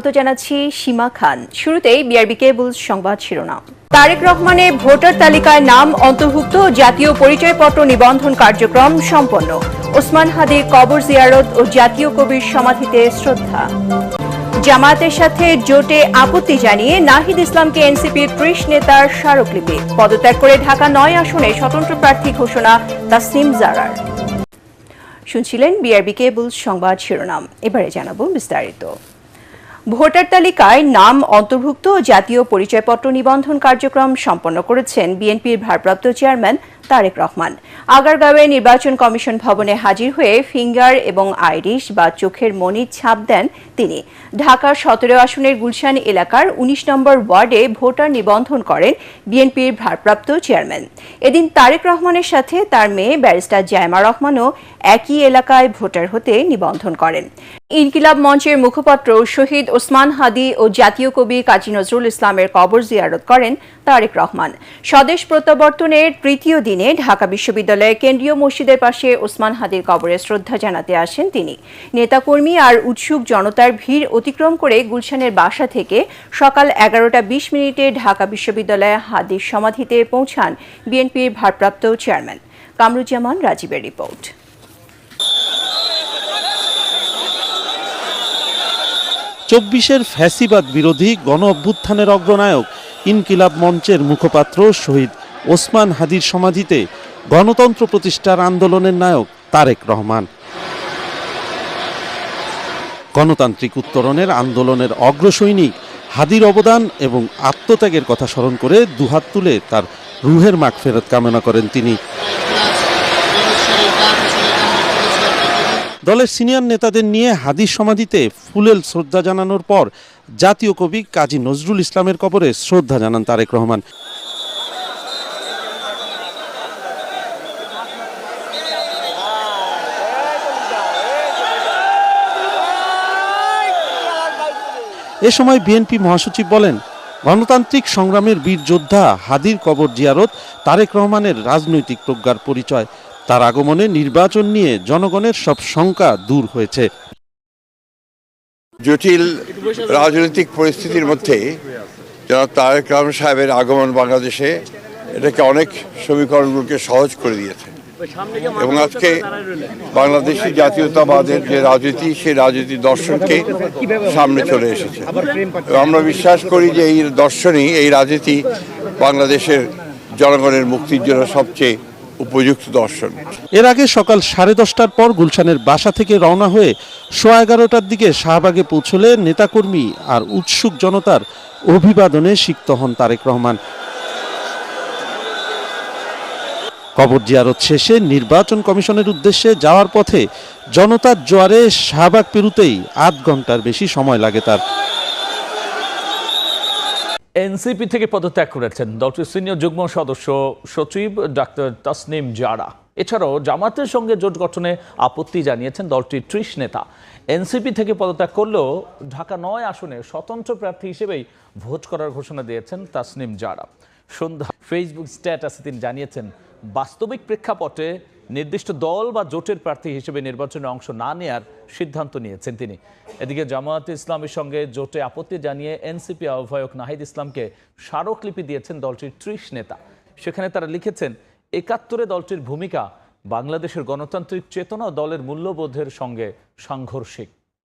জানাচ্ছি সীমা খান। শুরুতেই বিআরবি কেবল সংবাদ শিরোনাম। তারেক রহমানের ভোটার তালিকায় নাম অন্তর্ভুক্ত, জাতীয় পরিচয়পত্র নিবন্ধন কার্যক্রম সম্পন্ন। ওসমান হাদির কবর জিয়ারত ও জাতীয় কবির সমাধিতে শ্রদ্ধা। জামায়াতের সাথে জোটে আপত্তি জানিয়ে নাহিদ ইসলামকে এনসিপির ৩০ নেতার স্মারকলিপি। পদত্যাগ করে ঢাকা ৯ আসনে স্বতন্ত্র প্রার্থী ঘোষণা তাসনিম জারার। শুনছিলেন বিআরবি কেবল সংবাদ শিরোনাম। এবারে জানাবো বিস্তারিত। ভোটার তালিকায় নাম অন্তর্ভুক্ত, জাতীয় পরিচয়পত্র নিবন্ধন কার্যক্রম সম্পন্ন করেছেন বিএনপির ভারপ্রাপ্ত চেয়ারম্যান তারেক রহমান। আগারগাঁওয়ে নির্বাচন কমিশন ভবনে হাজির হয়ে ফিঙ্গার এবং আইরিশ বা চোখের মণির ছাপ দেন তিনি। ঢাকার ১৭ আসনের গুলশান এলাকার ১৯ নম্বর ওয়ার্ডে ভোটার নিবন্ধন করেন বিএনপির ভারপ্রাপ্ত চেয়ারম্যান। এদিন তারেক রহমানের সাথে তার মেয়ে ব্যারিস্টার জায়মা রহমানও একই এলাকায় ভোটার হতে নিবন্ধন করেন। ইনকিলাব মঞ্চের মুখপাত্র শহীদ ওসমান হাদি ও জাতীয় কবি কাজী নজরুল ইসলামের কবর জিয়ারত করেন তারেক রহমান। স্বদেশ প্রত্যাবর্তনের তৃতীয় দিনে ঢাকা বিশ্ববিদ্যালয়ের কেন্দ্রীয় মসজিদের পাশে ওসমান হাদির কবরে শ্রদ্ধা জানাতে আসেন তিনি। নেতাকর্মী আর উৎসুক জনতার ভিড় অতিক্রম করে গুলশানের বাসা থেকে সকাল 11:20 ঢাকা বিশ্ববিদ্যালয়ে হাদির সমাধিতে পৌঁছান বিএনপির ভারপ্রাপ্ত চেয়ারম্যান। কামরুজ্জামান রাজীবের রিপোর্ট। চব্বিশের ফ্যাসিবাদ বিরোধী গণ অভ্যুত্থানের অগ্রনায়ক ইনকিলাব মঞ্চের মুখপাত্র শহীদ ওসমান হাদির সমাধিতে গণতন্ত্র প্রতিষ্ঠার আন্দোলনের নায়ক তারেক রহমান। গণতান্ত্রিক উত্তরণের আন্দোলনের অগ্রসৈনিক হাদির অবদান এবং আত্মত্যাগের কথা স্মরণ করে দুহাত তুলে তার রুহের মাগফিরাত কামনা করেন তিনি। দলের সিনিয়র নেতাদের নিয়ে হাদির সমাধিতে ফুলেল শ্রদ্ধা জানানোর পর জাতীয় কবি কাজী নজরুল ইসলামের কবরে শ্রদ্ধা জানান তারেক রহমান। এ সময় বিএনপি মহাসচিব বলেন, গণতান্ত্রিক সংগ্রামের বীর যোদ্ধা হাদির কবর জিয়ারত তারেক রহমানের রাজনৈতিক প্রজ্ঞার পরিচয়। তার আগমনে নির্বাচন নিয়ে জনগণের সব শঙ্কা দূর হয়েছে। জটিল রাজনৈতিক পরিস্থিতির মধ্যে জনাব তারেক রহমান সাহেবের আগমন বাংলাদেশে এটাকে অনেক সমীকরণগুলোকে সহজ করে দিয়েছে এবং আজকে বাংলাদেশি জাতীয়তাবাদের যে রাজনীতি, সেই রাজনীতি দর্শনকে সামনে চলে এসেছে। আমরা বিশ্বাস করি যে এই দর্শনই, এই রাজনীতি বাংলাদেশের জনগণের মুক্তির জন্য সবচেয়ে উপযুক্ত দর্শন। এর আগে সকাল 10:30টার পর গুলশানের বাসা থেকে রওনা হয়ে 11:15টার দিকে শাহবাগে পৌঁছলে নেতাকর্মী আর উৎসুক জনতার অভিবাদনে সিক্ত হন তারেক রহমান। কবর জিয়ারত শেষে নির্বাচন কমিশনের উদ্দেশ্যে যাওয়ার পথে জনতার জোয়ারে শাহবাগ পেরুতেই আধ ঘন্টার বেশি সময় লাগে তার। এনসিপি থেকে পদত্যাগ করেছেন দলটির সিনিয়র যুগ্ম সদস্য সচিব ডাক্তার তাসনিম জারা। এছাড়াও জামাতের সঙ্গে জোট গঠনে আপত্তি জানিয়েছেন দলটির ৩০ নেতা। এনসিপি থেকে পদত্যাগ করলেও ঢাকা ৯ আসনে স্বতন্ত্র প্রার্থী হিসেবেই ভোট করার ঘোষণা দিয়েছেন তাসনিম জারা। সন্ধ্যা ফেসবুক স্ট্যাটাসে তিনি জানিয়েছেন, বাস্তবিক প্রেক্ষাপটে নির্দিষ্ট দল বা জোটের প্রার্থী হিসেবে নির্বাচনে অংশ না নেয়ার সিদ্ধান্ত নিয়েছেন তিনি। এদিকে জামায়াতে ইসলামের সঙ্গে জোটে আপত্তি জানিয়ে এনসিপি আহ্বায়ক নাহিদ ইসলামকে স্মারকলিপি দিয়েছেন দলটির ৩০ নেতা। সেখানে তারা লিখেছেন, ৭১-এ দলটির ভূমিকা বাংলাদেশের গণতান্ত্রিক চেতনা ও দলের মূল্যবোধের সঙ্গে সাংঘর্ষিক।